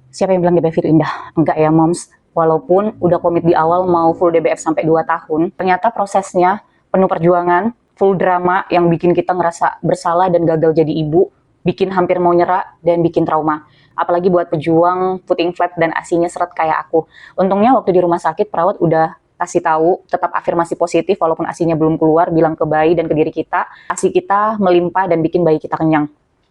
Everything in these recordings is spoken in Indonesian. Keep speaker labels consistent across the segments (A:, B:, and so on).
A: Siapa yang bilang DBF itu indah? Enggak ya, moms. Walaupun udah komit di awal mau full DBF sampai 2 tahun, ternyata prosesnya penuh perjuangan, full drama yang bikin kita ngerasa bersalah dan gagal jadi ibu, bikin hampir mau nyerah, dan bikin trauma. Apalagi buat pejuang footing flat dan asinya seret kayak aku. Untungnya waktu di rumah sakit, perawat udah kasih tahu, tetap afirmasi positif walaupun asinya belum keluar, bilang ke bayi dan ke diri kita, asi kita melimpah dan bikin bayi kita kenyang.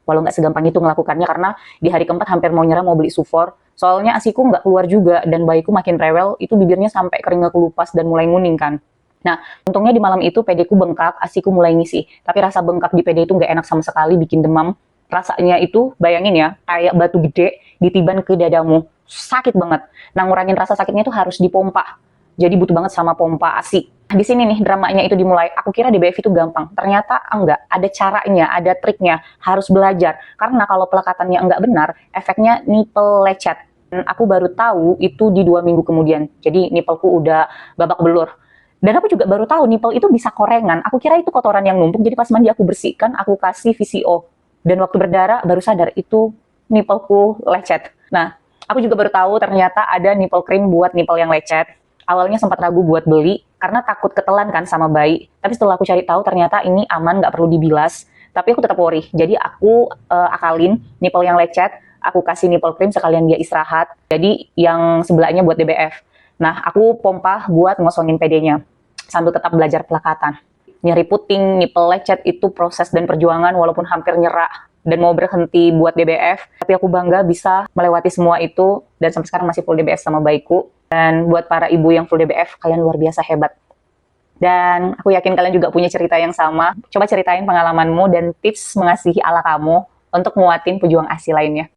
A: Walau nggak segampang itu melakukannya karena di hari keempat hampir mau nyerah mau beli sufor. Soalnya asiku nggak keluar juga dan bayiku makin rewel, itu bibirnya sampai kering kelupas dan mulai nguning kan. Nah, untungnya di malam itu PD ku bengkak, asiku mulai ngisi. Tapi rasa bengkak di PD itu nggak enak sama sekali, bikin demam. Rasanya itu, bayangin ya, kayak batu gede ditiban ke dadamu. Sakit banget. Nah, ngurangin rasa sakitnya itu harus dipompa. Jadi butuh banget sama pompa ASI. Di sini nih dramanya itu dimulai. Aku kira DBF itu gampang. Ternyata enggak. Ada caranya, ada triknya. Harus belajar. Karena kalau pelekatannya enggak benar, efeknya nipple lecet. Dan aku baru tahu itu di 2 minggu kemudian. Jadi nipelku udah babak belur. Dan aku juga baru tahu nipple itu bisa korengan. Aku kira itu kotoran yang numpuk. Jadi pas mandi aku bersihkan, aku kasih VCO. Dan waktu berdarah baru sadar itu nipelku lecet. Nah, aku juga baru tahu ternyata ada nipple cream buat nipple yang lecet. Awalnya sempat ragu buat beli karena takut ketelan kan sama bayi. Tapi setelah aku cari tahu ternyata ini aman, nggak perlu dibilas. Tapi aku tetap worry. Jadi aku akalin nipple yang lecet, aku kasih nipple cream sekalian dia istirahat. Jadi yang sebelahnya buat DBF. Nah, aku pompa buat ngosongin PD-nya sambil tetap belajar pelekatan. Nyeri puting, nipple lecet itu proses dan perjuangan walaupun hampir nyerah dan mau berhenti buat DBF. Tapi aku bangga bisa melewati semua itu dan sampai sekarang masih full DBF sama bayiku. Dan buat para ibu yang full DBF, kalian luar biasa hebat. Dan aku yakin kalian juga punya cerita yang sama. Coba ceritain pengalamanmu dan tips mengasihi ala kamu untuk nguatin pejuang ASI lainnya.